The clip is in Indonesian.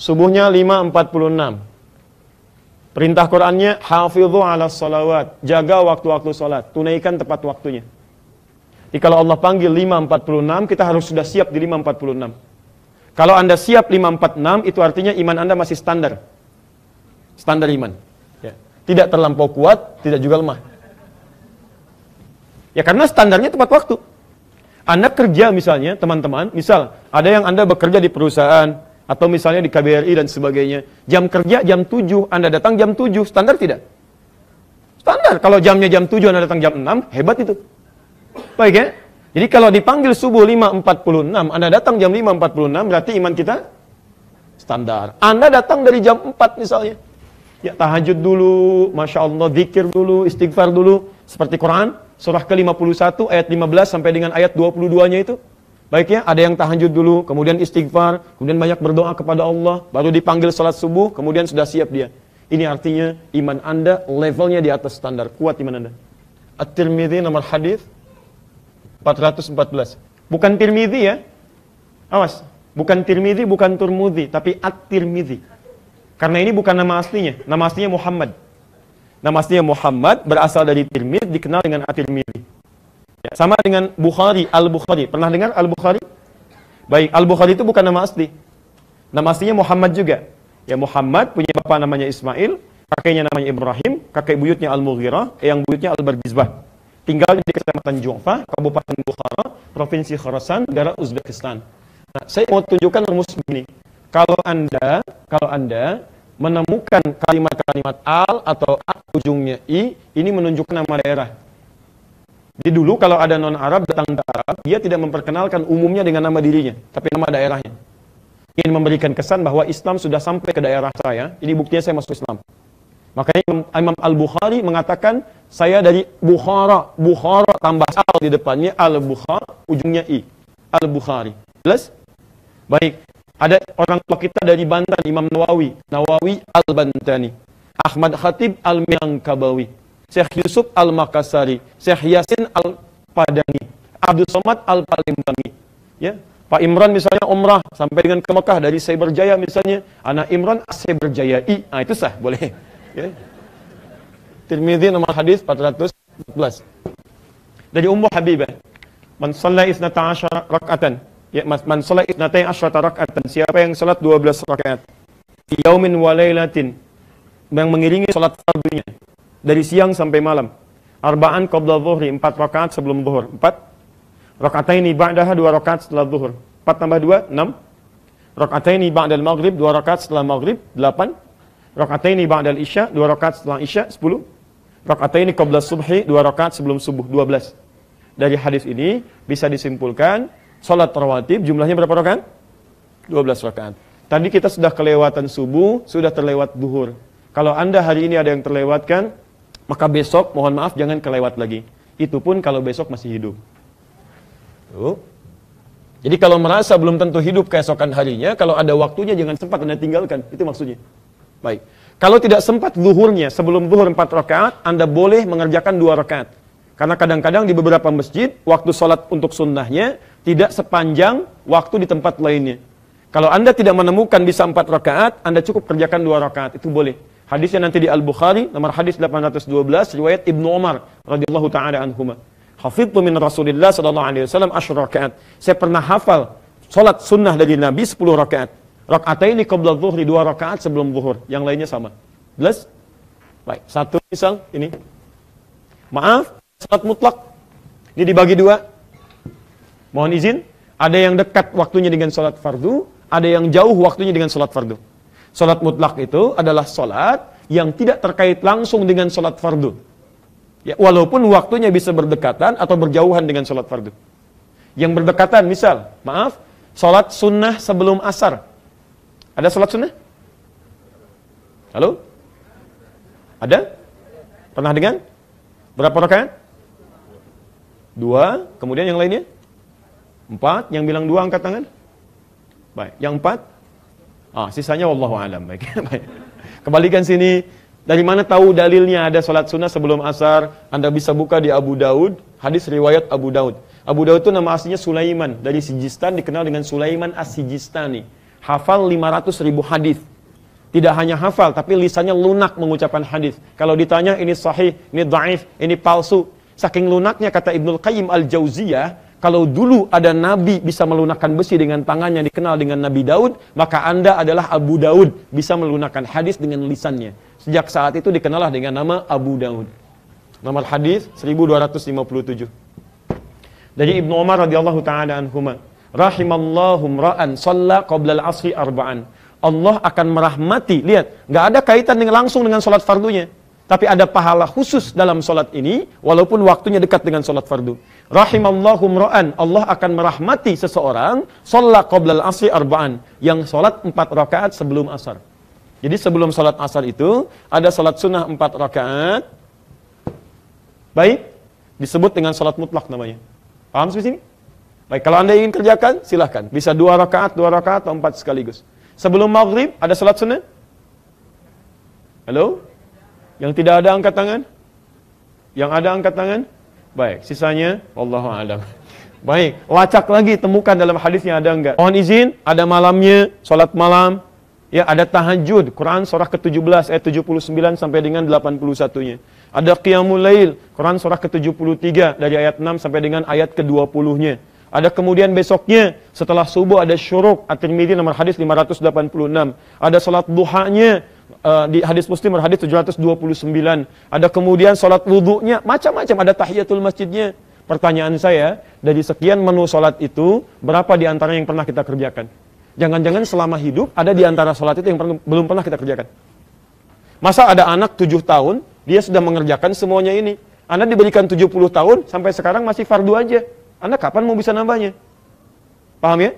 Subuhnya 5.46. Perintah Qur'annya hafidhu 'alas shalawat, jaga waktu-waktu salat, tunaikan tepat waktunya. Jadi kalau Allah panggil 5.46, kita harus sudah siap di 5.46. Kalau Anda siap 5.46, itu artinya iman Anda masih standar. Standar iman. Ya. Tidak terlampau kuat, tidak juga lemah. Ya karena standarnya tepat waktu. Anda kerja misalnya, teman-teman, misal ada yang Anda bekerja di perusahaan, atau misalnya di KBRI dan sebagainya. Jam kerja jam 7, Anda datang jam 7, standar tidak? Standar. Kalau jamnya jam 7, Anda datang jam 6, hebat itu. Baik ya? Jadi kalau dipanggil subuh 5.46, Anda datang jam 5.46, berarti iman kita standar. Anda datang dari jam 4 misalnya. Ya tahajud dulu, Masya Allah, zikir dulu, istighfar dulu. Seperti Quran, surah ke-51, ayat 15 sampai dengan ayat 22-nya itu. Baik ya, ada yang tahajud dulu, kemudian istighfar, kemudian banyak berdoa kepada Allah, baru dipanggil salat subuh, kemudian sudah siap dia. Ini artinya iman Anda levelnya di atas standar, kuat iman Anda. At-Tirmidzi nomor hadis 414. Bukan Tirmidzi ya. Awas, bukan Tirmidzi, bukan Turmudzi, tapi At-Tirmidzi. Karena ini bukan nama aslinya, nama aslinya Muhammad. Nama aslinya Muhammad berasal dari Tirmidzi, dikenal dengan At-Tirmidzi. Ya, sama dengan Bukhari, Al-Bukhari. Pernah dengar Al-Bukhari? Baik, Al-Bukhari itu bukan nama asli. Nama aslinya Muhammad juga. Ya, Muhammad punya bapak namanya Ismail, kakeknya namanya Ibrahim, kakek buyutnya Al-Mughirah, yang buyutnya Al-Bardizbah. Tinggal di Kecamatan Ju'fa, Kabupaten Bukhara, Provinsi Khorasan, negara Uzbekistan. Nah, saya mau tunjukkan rumus begini. Kalau Anda menemukan kalimat-kalimat al atau at ujungnya i, ini menunjukkan nama daerah. Jadi dulu kalau ada non-Arab datang ke Arab, dia tidak memperkenalkan umumnya dengan nama dirinya, tapi nama daerahnya. Ingin memberikan kesan bahwa Islam sudah sampai ke daerah saya, ini buktinya saya masuk Islam. Makanya Imam Al-Bukhari mengatakan, saya dari Bukhara, Bukhara tambah al di depannya, Al-Bukhara, ujungnya i, Al-Bukhari. Jelas? Baik, ada orang tua kita dari Banten, Imam Nawawi, Nawawi Al-Bantani, Ahmad Khatib Al-Minangkabawi, Syekh Yusuf Al-Makassari, Syekh Yasin Al-Padani, Abdul Somad Al-Palembang. Ya, Pak Imran misalnya umrah sampai dengan ke Mekah dari Cyberjaya misalnya, anak Imran Cyberjayai. Nah, itu sah, boleh. Ya. Tirmidzi nomor hadis 414. Dari Ummu Habibah, man shalla 12 raka'atan. Ya, man shalla 12 raka'atan. Siapa yang salat 12 rakaat fi yaumin wa lailatin, yang mengiringi salat fardunya dari siang sampai malam. Arba'an qabla dhuhri, 4 rakaat sebelum zuhur. 4 rakataini ba'daha, 2 rakaat setelah zuhur. 4 tambah 2, 6. Rakataini ba'dal maghrib, 2 rakaat setelah maghrib. 8 rakataini ba'dal isya, 2 rakaat setelah isya. 10 rakataini qabla subhi, 2 rakaat sebelum subuh. 12. Dari hadis ini bisa disimpulkan salat rawatib jumlahnya berapa rakaat? 12 rakaat. Tadi kita sudah kelewatan subuh, sudah terlewat zuhur. Kalau Anda hari ini ada yang terlewatkan, maka besok, mohon maaf, jangan kelewat lagi. Itu pun kalau besok masih hidup. Tuh. Jadi kalau merasa belum tentu hidup keesokan harinya, kalau ada waktunya jangan sempat Anda tinggalkan. Itu maksudnya. Baik. Kalau tidak sempat zuhurnya, sebelum zuhur 4 rakaat, Anda boleh mengerjakan 2 rakaat. Karena kadang-kadang di beberapa masjid, waktu sholat untuk sunnahnya tidak sepanjang waktu di tempat lainnya. Kalau Anda tidak menemukan bisa 4 rakaat, Anda cukup kerjakan 2 rakaat. Itu boleh. Hadisnya nanti di Al-Bukhari, nomor hadis 812, riwayat Ibnu Umar radhiyallahu taala anhuma. Hafidtu min Rasulillah sallallahu alaihi wasallam 10 rakaat. Saya pernah hafal salat sunnah dari Nabi 10 rakaat. Rakataini qabla dhuhri, 2 rakaat sebelum zuhur. Yang lainnya sama. Jelas? Baik, satu misal ini. Maaf, salat mutlak. Ini dibagi 2. Mohon izin, ada yang dekat waktunya dengan salat fardu, ada yang jauh waktunya dengan salat fardu. Salat mutlak itu adalah salat yang tidak terkait langsung dengan salat fardu. Ya, walaupun waktunya bisa berdekatan atau berjauhan dengan salat fardu. Yang berdekatan, misal, maaf, salat sunnah sebelum asar. Ada salat sunnah? Halo? Ada? Pernah dengar? Berapa rakaat? 2, kemudian yang lainnya? 4, yang bilang 2 angkat tangan. Baik, yang 4? Sisanya wallahu alam. Baik. Kembalikan sini. Dari mana tahu dalilnya ada salat sunnah sebelum asar? Anda bisa buka di Abu Daud, hadis riwayat Abu Daud. Abu Daud itu nama aslinya Sulaiman, dari Sijistan, dikenal dengan Sulaiman As-Sijistani. hafal 500.000 hadis. Tidak hanya hafal, tapi lisannya lunak mengucapkan hadis. Kalau ditanya ini sahih, ini dhaif, ini palsu. Saking lunaknya, kata Ibnul Qayyim Al-Jauziyah, kalau dulu ada nabi bisa melunakkan besi dengan tangannya, dikenal dengan Nabi Daud, maka Anda adalah Abu Daud, bisa melunakkan hadis dengan lisannya. Sejak saat itu dikenallah dengan nama Abu Daud. Nomor hadis 1257. Dari Ibnu Umar radhiyallahu taala anhuma, rahimallahu ra'an shalla qabla al-'asri arba'an. Allah akan merahmati, lihat, nggak ada kaitan langsung dengan sholat fardunya, tapi ada pahala khusus dalam sholat ini, walaupun waktunya dekat dengan sholat fardu. Rahimallahu ra'an, Allah akan merahmati seseorang, shalla qabla al-'asri arba'an, yang sholat 4 rakaat sebelum asar. Jadi sebelum sholat asar itu, ada sholat sunnah 4 rakaat, baik, disebut dengan sholat mutlak namanya. Paham sampai sini? Baik, kalau Anda ingin kerjakan, silahkan. Bisa 2 rakaat, atau 4 sekaligus. Sebelum maghrib, ada salat sunnah? Halo? Yang tidak ada angkat tangan? Yang ada angkat tangan? Baik, sisanya, wallahu a'lam. Baik, lacak lagi, temukan dalam hadisnya ada enggak. Mohon izin, ada malamnya, salat malam. Ya, ada tahajud, Quran surah ke-17, ayat 79 sampai dengan 81-nya. Ada qiyamul lail, Quran surah ke-73, dari ayat 6 sampai dengan ayat ke-20-nya. Ada kemudian besoknya, setelah subuh ada syuruk, At-Tirmidzi nomor hadis 586. Ada salat duhanya, di hadis Muslim nomor hadis 729. Ada kemudian salat wudunya, macam-macam, ada tahiyatul masjidnya. Pertanyaan saya, dari sekian menu salat itu, berapa di antara yang pernah kita kerjakan? Jangan-jangan selama hidup, ada di antara salat itu yang belum pernah kita kerjakan. Masa ada anak 7 tahun, dia sudah mengerjakan semuanya ini. Anda diberikan 70 tahun, sampai sekarang masih fardu aja. Anda kapan mau bisa nambahnya? Paham ya?